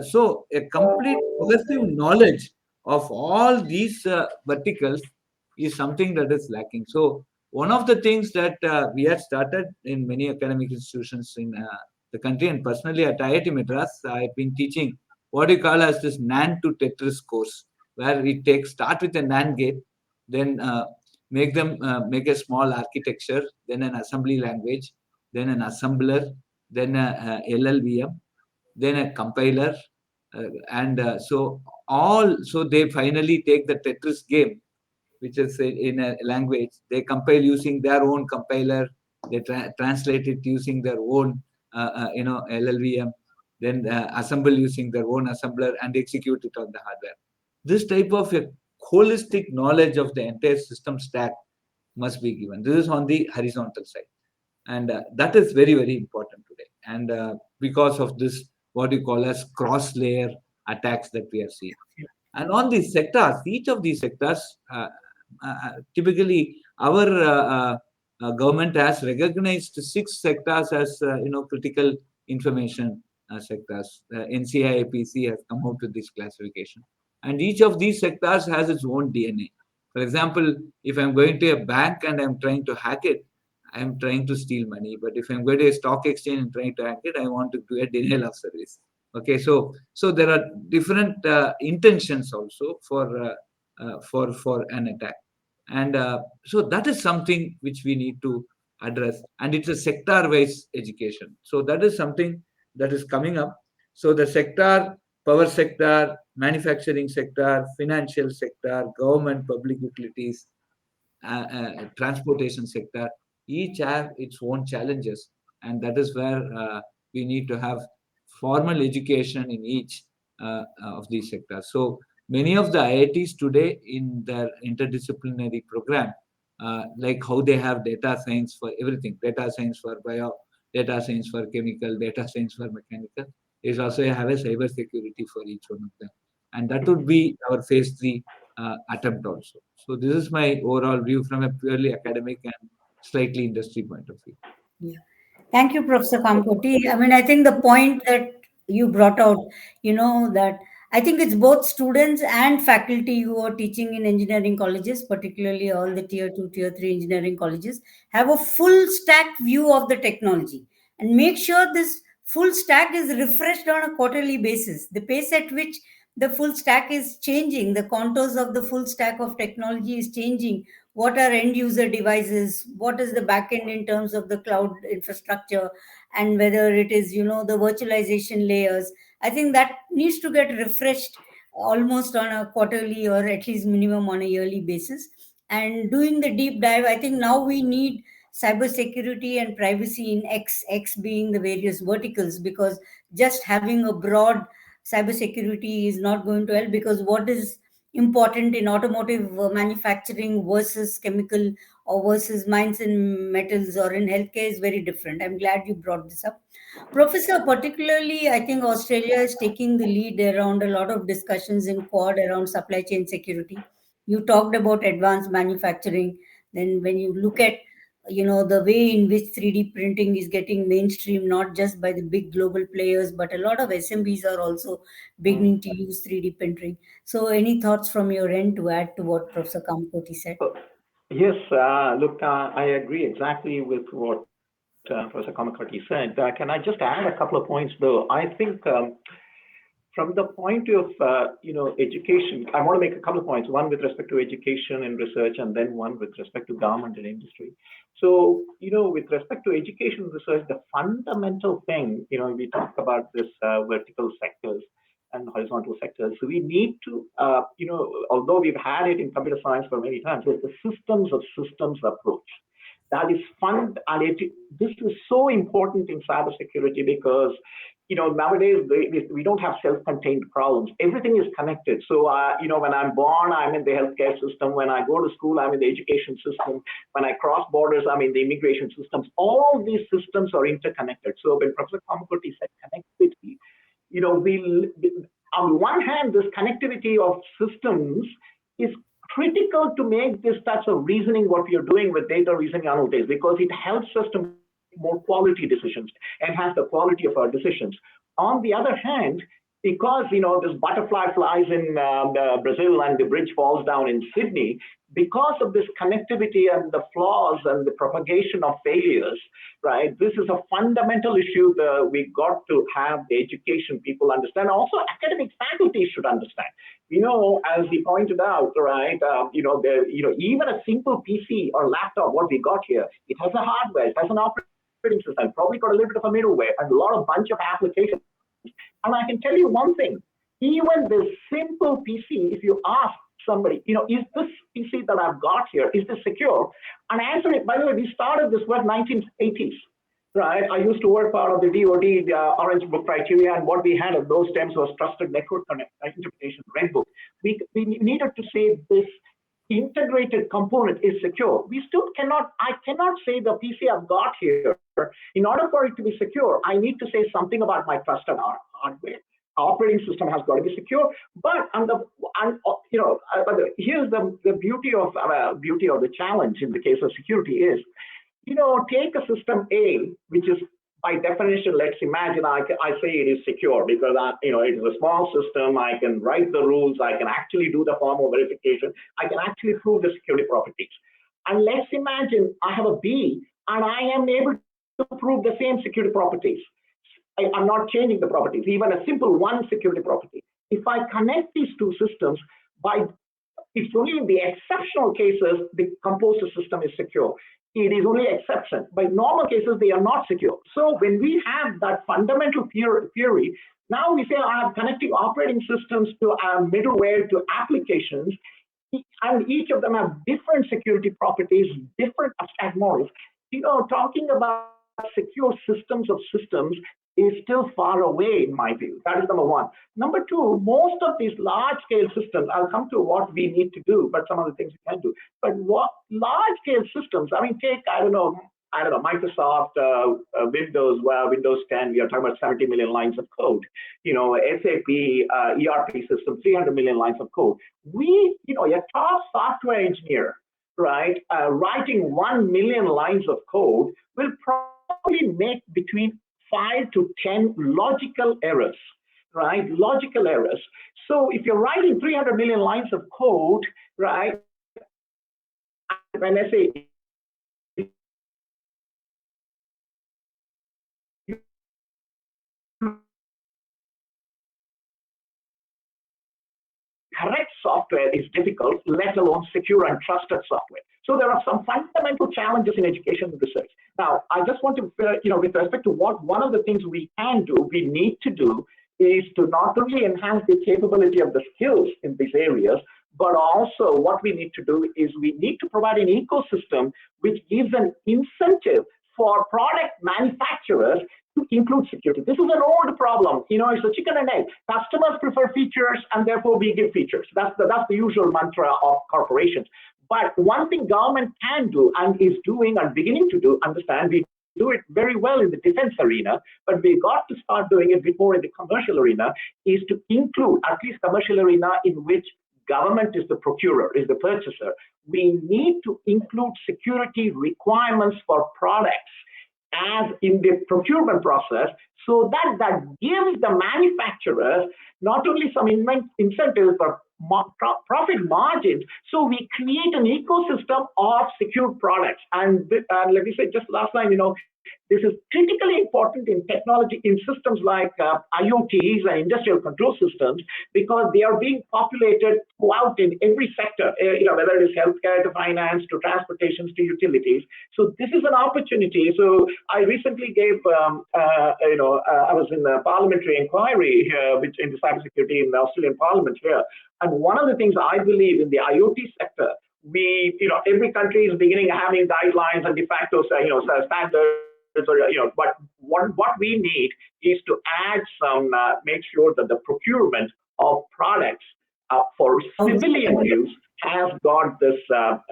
so a complete cohesive knowledge of all these verticals is something that is lacking. So one of the things that we have started in many academic institutions in the country, and personally at IIT Madras, I've been teaching what we call as this NAND to Tetris course, where we start with a NAND gate, then make a small architecture, then an assembly language, then an assembler, then a LLVM, then a compiler, so they finally take the Tetris game, which is in a language. They compile using their own compiler. They translate it using their own, LLVM. Then assemble using their own assembler and execute it on the hardware. This type of a holistic knowledge of the entire system stack must be given. This is on the horizontal side, and that is very, very important today. And because of this, what you call as cross-layer attacks that we are seeing. And on these sectors, each of these sectors, typically our government has recognized 6 sectors as critical information sectors. NCIAPC has come out with this classification, and each of these sectors has its own DNA. For example, if I'm going to a bank and I'm trying to hack it, I'm trying to steal money. But if I'm going to a stock exchange and trying to hack it, I want to do a denial of service. Okay, so there are different intentions also for an attack, and so that is something which we need to address, and it's a sector-wise education. So that is something that is coming up. So the sector, power sector, manufacturing sector, financial sector, government, public utilities, transportation sector, each have its own challenges, and that is where we need to have formal education in each of these sectors. So many of the IITs today in their interdisciplinary program, like how they have data science for everything, data science for bio, data science for chemical, data science for mechanical, is also have a cyber security for each one of them. And that would be our phase 3 attempt also. So this is my overall view from a purely academic and slightly industry point of view. Yeah. Thank you, Professor Kamakoti. I mean, I think the point that you brought out, that I think it's both students and faculty who are teaching in engineering colleges, particularly all the tier 2, tier 3 engineering colleges, have a full stack view of the technology and make sure this full stack is refreshed on a quarterly basis. The pace at which the full stack is changing, the contours of the full stack of technology is changing. What are end user devices, what is the backend in terms of the cloud infrastructure, and whether it is the virtualization layers. I think that needs to get refreshed almost on a quarterly or at least minimum on a yearly basis. And doing the deep dive, I think now we need cybersecurity and privacy in X being the various verticals, because just having a broad cybersecurity is not going to help, because what is important in automotive manufacturing versus chemical or versus mines and metals or in healthcare is very different. I'm glad you brought this up. Professor, particularly, I think Australia is taking the lead around a lot of discussions in Quad around supply chain security. You talked about advanced manufacturing. Then when you look at the way in which 3D printing is getting mainstream, not just by the big global players, but a lot of SMBs are also beginning to use 3D printing. So any thoughts from your end to add to what Professor Kamakoti said? Yes, look, I agree exactly with what Professor Kamakoti said. Can I just add a couple of points, though? I think from the point of education, I want to make a couple of points. One with respect to education and research, and then one with respect to government and industry. So with respect to education and research, the fundamental thing, we talk about this vertical sectors and horizontal sectors. So we need to, although we've had it in computer science for many times, it's the systems of systems approach. That is fun, and this is so important in cybersecurity because nowadays we don't have self-contained problems. Everything is connected. So when I'm born, I'm in the healthcare system. When I go to school, I'm in the education system. When I cross borders, I'm in the immigration systems. All these systems are interconnected. So when Professor Kamakoti said connectivity, on one hand, this connectivity of systems is critical to make this types of reasoning what we are doing with data reasoning analytics, because it helps us to make more quality decisions, enhance the quality of our decisions. On the other hand, because this butterfly flies in Brazil and the bridge falls down in Sydney, because of this connectivity and the flaws and the propagation of failures, right? This is a fundamental issue that we got to have the education people understand. Also, academic faculty should understand. As he pointed out, right? Even a simple PC or laptop, what we got here, it has a hardware, it has an operating system, probably got a little bit of a middleware, and a lot of bunch of applications. And I can tell you one thing, even this simple PC, if you ask somebody, is this PC that I've got here, is this secure? And answer it, by the way, we started this work 1980s, right? I used to work part of the DoD, the Orange Book criteria, and what we had at those times was trusted network interpretation, Red Book. We needed to say this integrated component is secure. I cannot say the PC I've got here, in order for it to be secure, I need to say something about my trusted hardware. Operating system has got to be secure, but here's the beauty of the challenge in the case of security is, take a system A, which is by definition, let's imagine I say it is secure because it is a small system. I can write the rules. I can actually do the formal verification. I can actually prove the security properties. And let's imagine I have a B and I am able to prove the same security properties. I'm not changing the properties, even a simple one security property. If I connect these two systems, it's only in the exceptional cases the composer system is secure. It is only exception. By normal cases, they are not secure. So when we have that fundamental theory, now we say I am connecting operating systems to middleware to applications, and each of them have different security properties, different abstract models. Talking about secure systems of systems is still far away, in my view. That is number one. Number two, most of these large-scale systems, I'll come to what we need to do, but some of the things we can do. But what large-scale systems, take, Microsoft, Windows 10, we are talking about 70 million lines of code. SAP, ERP system, 300 million lines of code. A top software engineer, right, writing 1 million lines of code will probably make between 5 to 10 logical errors, right? Logical errors. So if you're writing 300 million lines of code, right? When I say correct software is difficult, let alone secure and trusted software. So there are some fundamental challenges in education and research. Now, I just want to, with respect to one of the things we need to do is to not only enhance the capability of the skills in these areas, but also what we need to do is we need to provide an ecosystem which gives an incentive for product manufacturers to include security. This is an old problem. It's a chicken and egg. Customers prefer features, and therefore we give features. That's the usual mantra of corporations. But one thing government can do and is doing and beginning to do, understand, we do it very well in the defense arena, but we got to start doing it before in the commercial arena, is to include at least commercial arena in which government is the procurer, is the purchaser, we need to include security requirements for products as in the procurement process, so that gives the manufacturers not only some incentives but profit margins. So we create an ecosystem of secure products. And let me say just last line, this is critically important in technology, in systems like IoTs and industrial control systems, because they are being populated throughout in every sector, whether it is healthcare to finance to transportations to utilities. So this is an opportunity. So I recently gave, I was in a parliamentary inquiry here, which in the cybersecurity in the Australian Parliament here. And one of the things I believe in the IoT sector, every country is beginning having guidelines and de facto, standards. But what we need is to add some, make sure that the procurement of products for civilian use has got this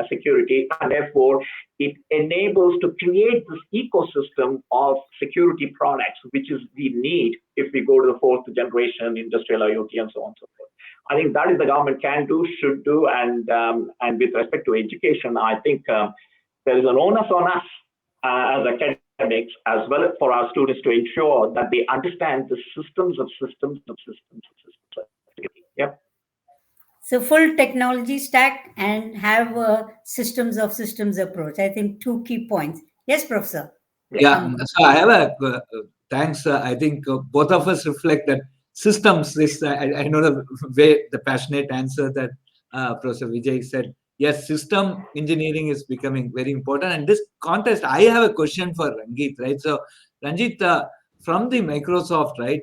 security, and therefore it enables to create this ecosystem of security products, which is the need if we go to the fourth generation industrial IoT and so on and so forth. I think that is the government can do, should do, and with respect to education, I think there is an onus on us as academics as well as for our students to ensure that they understand the systems of systems of systems of systems. Yep. So full technology stack and have a systems of systems approach. I think two key points. Yes, Professor. Yeah. So I have a thanks. I think both of us reflect that systems. This I know the passionate answer that Professor Vijay said. Yes, system engineering is becoming very important. And this contest, I have a question for Ranjit, right? So Ranjit, from the Microsoft, right?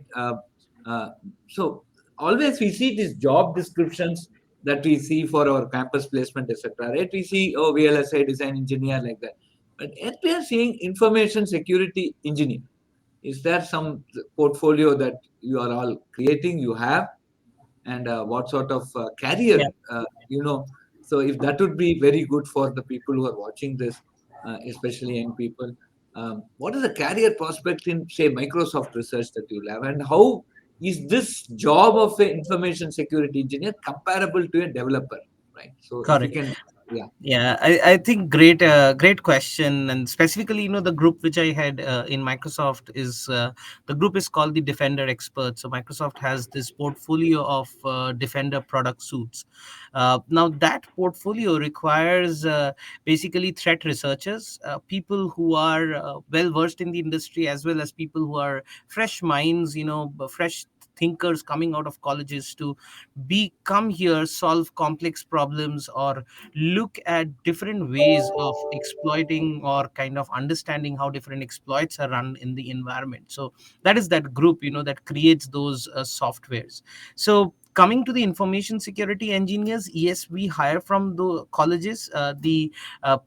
So always we see these job descriptions that we see for our campus placement, etc. Right? We see VLSI design engineer like that, but yet we are seeing information security engineer. Is there some portfolio that you are all creating? You have, and what sort of career? So if that would be very good for the people who are watching this, especially young people. What is the career prospect in, say, Microsoft research that you have, and how is this job of an information security engineer comparable to a developer, right? So if you Correct. can, yeah. Yeah, I think great question. And specifically, the group which I had in Microsoft is the group is called the Defender Experts. So Microsoft has this portfolio of Defender product suites. Now that portfolio requires basically threat researchers, people who are well versed in the industry, as well as people who are fresh minds, fresh thinkers coming out of colleges to come here, solve complex problems, or look at different ways of exploiting or kind of understanding how different exploits are run in the environment. So that is that group that creates those softwares. So coming to the information security engineers, yes, we hire from the colleges. The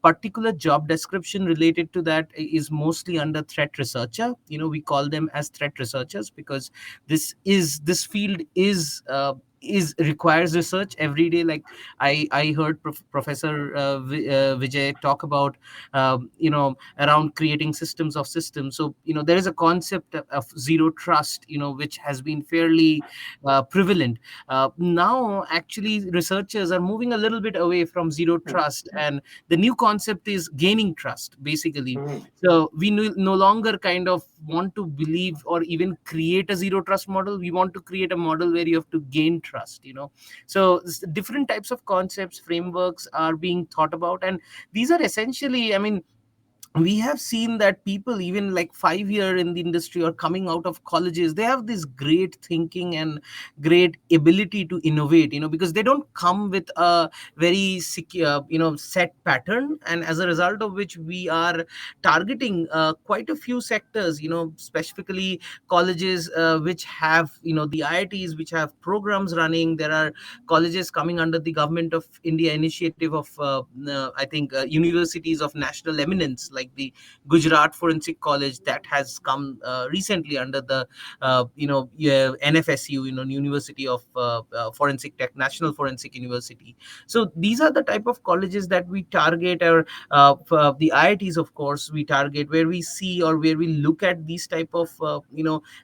particular job description related to that is mostly under threat researcher. We call them as threat researchers because this field is requires research every day. Like I heard Professor Vijay talk about around creating systems of systems. So there is a concept of zero trust, which has been fairly prevalent. Now actually researchers are moving a little bit away from zero trust, and the new concept is gaining trust, basically. So we no longer kind of want to believe or even create a zero trust model. We want to create a model where you have to gain trust. So different types of concepts, frameworks are being thought about, and these are essentially, we have seen that people even like 5 year in the industry or coming out of colleges, they have this great thinking and great ability to innovate, because they don't come with a very secure, set pattern. And as a result of which we are targeting quite a few sectors, specifically colleges which have, the IITs which have programs running. There are colleges coming under the Government of India initiative of I think universities of national eminence, like the Gujarat Forensic College that has come recently under the NFSU, University of Forensic Tech, National Forensic University. So these are the type of colleges that we target, or for the IITs, of course, we target, where we see or where we look at these type of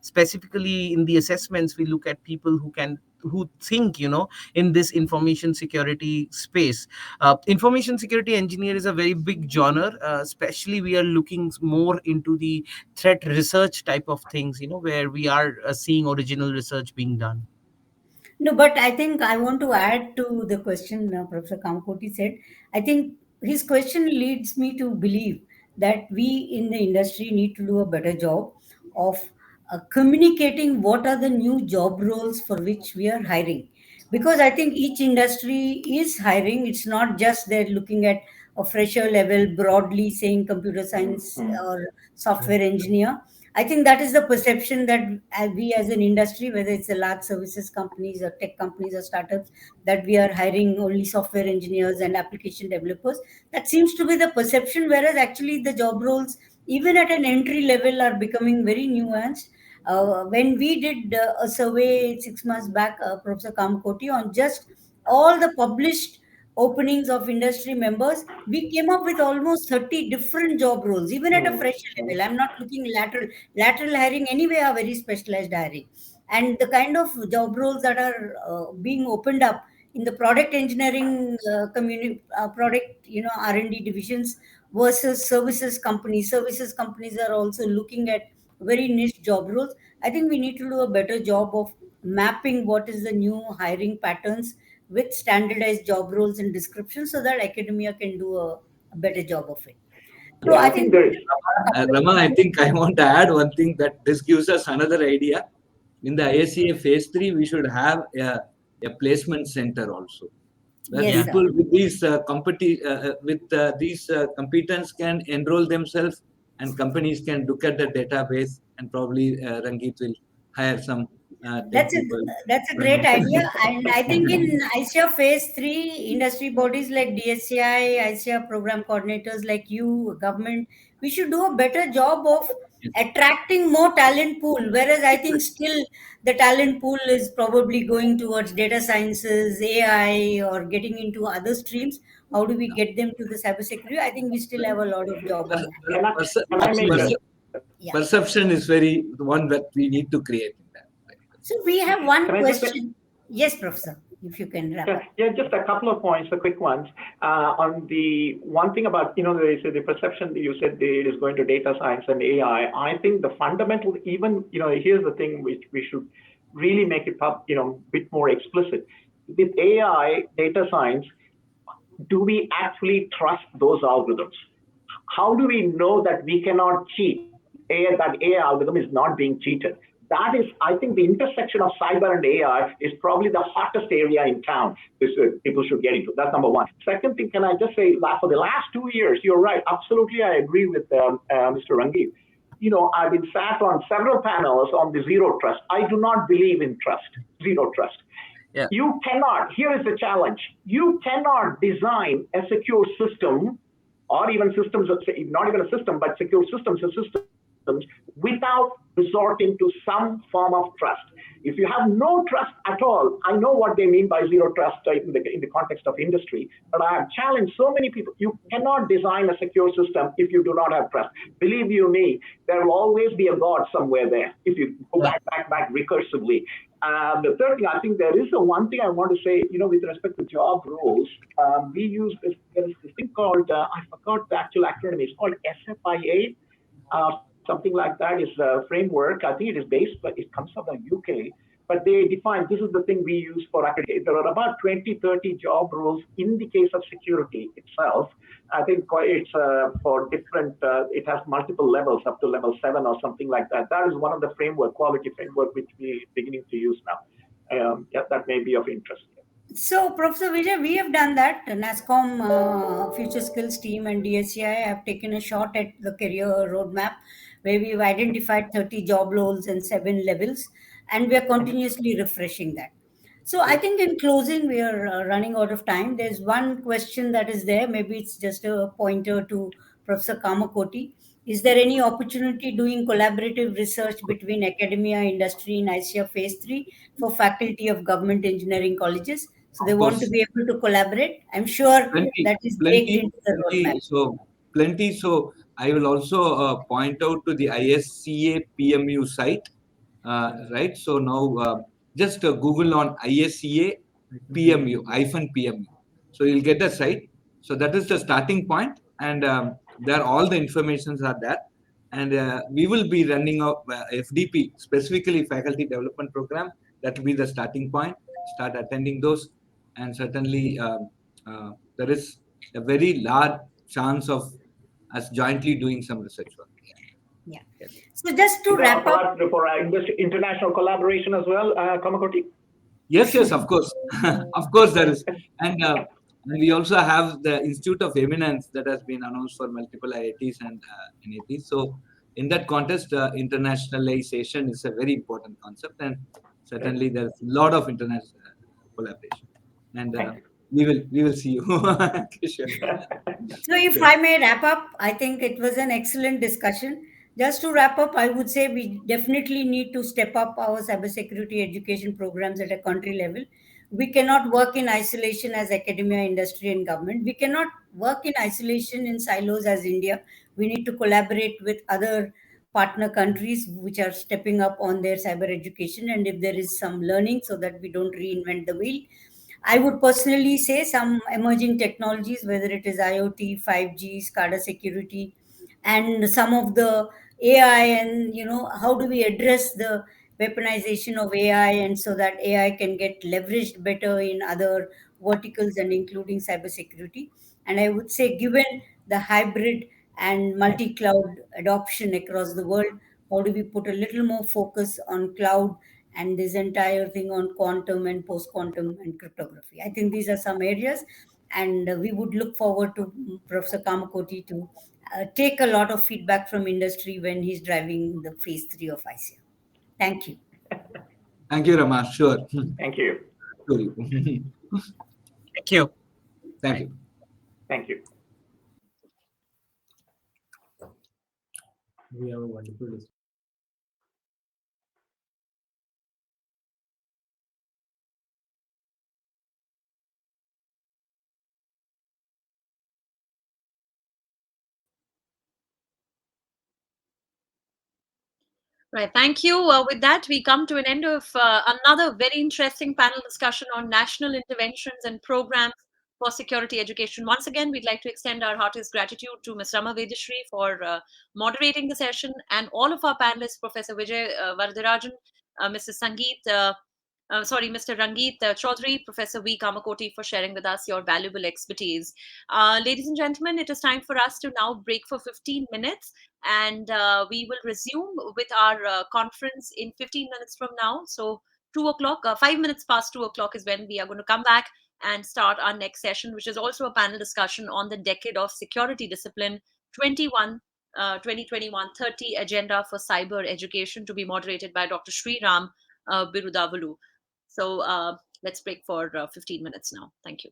specifically in the assessments, we look at people who can who think, in this information security space. Information security engineer is a very big genre, especially we are looking more into the threat research type of things, where we are seeing original research being done. No, but I think I want to add to the question Professor Kamakoti said. I think his question leads me to believe that we in the industry need to do a better job of communicating what are the new job roles for which we are hiring. Because I think each industry is hiring. It's not just they're looking at a fresher level broadly saying computer science or software engineer. I think that is the perception that we as an industry, whether it's the large services companies or tech companies or startups, that we are hiring only software engineers and application developers. That seems to be the perception, whereas actually the job roles, even at an entry level, are becoming very nuanced. When we did a survey 6 months back, Professor Kamakoti, on just all the published openings of industry members, we came up with almost 30 different job roles, even at a fresh level. I'm not looking lateral. Lateral hiring anyway are very specialized hiring. And the kind of job roles that are being opened up in the product engineering community, product, R&D divisions versus services companies. Services companies are also looking at very niche job roles. I think we need to do a better job of mapping what is the new hiring patterns with standardized job roles and descriptions so that academia can do a better job of it. So Yeah, I I think think there is. Rama, I think I want to add one thing that this gives us another idea. In the ISEA Phase 3, we should have a placement center also, where yes, Yeah. sir. people with these competence can enroll themselves, and companies can look at the database, and probably Rangit will hire some 10 That's a people. that's a great idea, and I think in ISEA Phase 3, industry bodies like DSCI, ISEA program coordinators like you, government, we should do a better job of Yes. attracting more talent pool. Whereas I think still the talent pool is probably going towards data sciences, AI, or getting into other streams. How do we get them to the cybersecurity? I think we still have a lot of job on that. Can I, Perce- can I make perce- Yeah. Perception is the one that we need to create in that. So we have one Can I just say, question. Yes, Professor, if you can wrap yeah, up. yeah, just a couple of points, the quick ones. On the one thing about, the perception that you said it is going to data science and AI. I think the fundamental, even, here's the thing which we should really make it, bit more explicit. With AI, data science, do we actually trust those algorithms? How do we know that we cannot cheat? That AI algorithm is not being cheated. That is, I think, the intersection of cyber and AI is probably the hottest area in town. People should get into. That's number one. Second thing, can I just say, for the last 2 years, you're right. Absolutely, I agree with Mr. Rangi. I've been sat on several panels on the zero trust. I do not believe in trust, zero trust. Yeah. You cannot, here is the challenge. You cannot design a secure system or even systems, not even a system, but secure systems and systems without resorting to some form of trust. If you have no trust at all, I know what they mean by zero trust in the context of industry, but I have challenged so many people. You cannot design a secure system if you do not have trust. Believe you me, there will always be a God somewhere there if you go back recursively. The third thing, I think there is one thing I want to say, with respect to job roles, we use there is this thing called, I forgot the actual acronym, it's called SFIA, something like that is a framework. I think it is based, but it comes from the UK. But they define, this is the thing we use for accreditation. There are about 20, 30 job roles in the case of security itself. I think it's for different, it has multiple levels up to level 7 or something like that. That is one of the quality framework, which we're beginning to use now. That may be of interest. So, Professor Vijay, we have done that. NASCOM Future Skills team and DSCI have taken a shot at the career roadmap where we've identified 30 job roles and 7 levels, and we are continuously refreshing that. So, I think in closing, we are running out of time. There's one question that is there. Maybe it's just a pointer to Professor Kamakoti. Is there any opportunity doing collaborative research between academia, industry in ISEA Phase 3 for faculty of government engineering colleges? So they Of want to course, be able to collaborate. I'm sure plenty, that is baked plenty, into the roadmap. plenty. Plenty. So I will also point out to the ISCA PMU site, right? So now just Google on ISEA PMU. So you'll get a site. So that is the starting point, and there all the informations are there. And we will be running a FDP, specifically faculty development program. That will be the starting point. Start attending those, and certainly there is a very large chance of us jointly doing some research work. Yeah. So just to wrap up, for international collaboration as well, Kamakoti. Yes, of course, of course there is, and we also have the Institute of Eminence that has been announced for multiple IITs and NITs. So in that context, internationalization is a very important concept, and certainly there's a lot of international collaboration, and we will see you. Sure. So if I may wrap up, I think it was an excellent discussion. Just to wrap up, I would say we definitely need to step up our cybersecurity education programs at a country level. We cannot work in isolation as academia, industry, and government. We cannot work in isolation in silos as India. We need to collaborate with other partner countries which are stepping up on their cyber education. And if there is some learning, so that we don't reinvent the wheel. I would personally say some emerging technologies, whether it is IoT, 5G, SCADA security, and some of the AI, and how do we address the weaponization of AI, and so that AI can get leveraged better in other verticals and including cybersecurity. And I would say, given the hybrid and multi-cloud adoption across the world, how do we put a little more focus on cloud and this entire thing on quantum and post-quantum and cryptography? I think these are some areas, and we would look forward to Professor Kamakoti to take a lot of feedback from industry when he's driving the phase 3 of ISEA. Thank you. Thank you, Rama. Sure. Thank you. Thank you. Thank you. Thank you. We have a wonderful discussion. Right, thank you. With that, we come to an end of another very interesting panel discussion on national interventions and programs for security education. Once again, we'd like to extend our heartiest gratitude to Ms. Rama Vedashree for moderating the session, and all of our panelists, Professor Vijay, Varadharajan, Mrs. Mr. Rangeet Chaudhary, Professor V. Kamakoti, for sharing with us your valuable expertise. Ladies and gentlemen, it is time for us to now break for 15 minutes, and we will resume with our conference in 15 minutes from now. So 2 o'clock, 5 minutes past 2 o'clock is when we are going to come back and start our next session, which is also a panel discussion on the Decade of Security Discipline 2021-30 Agenda for Cyber Education, to be moderated by Dr. Sri Ram Birudavalu. So let's break for 15 minutes now. Thank you.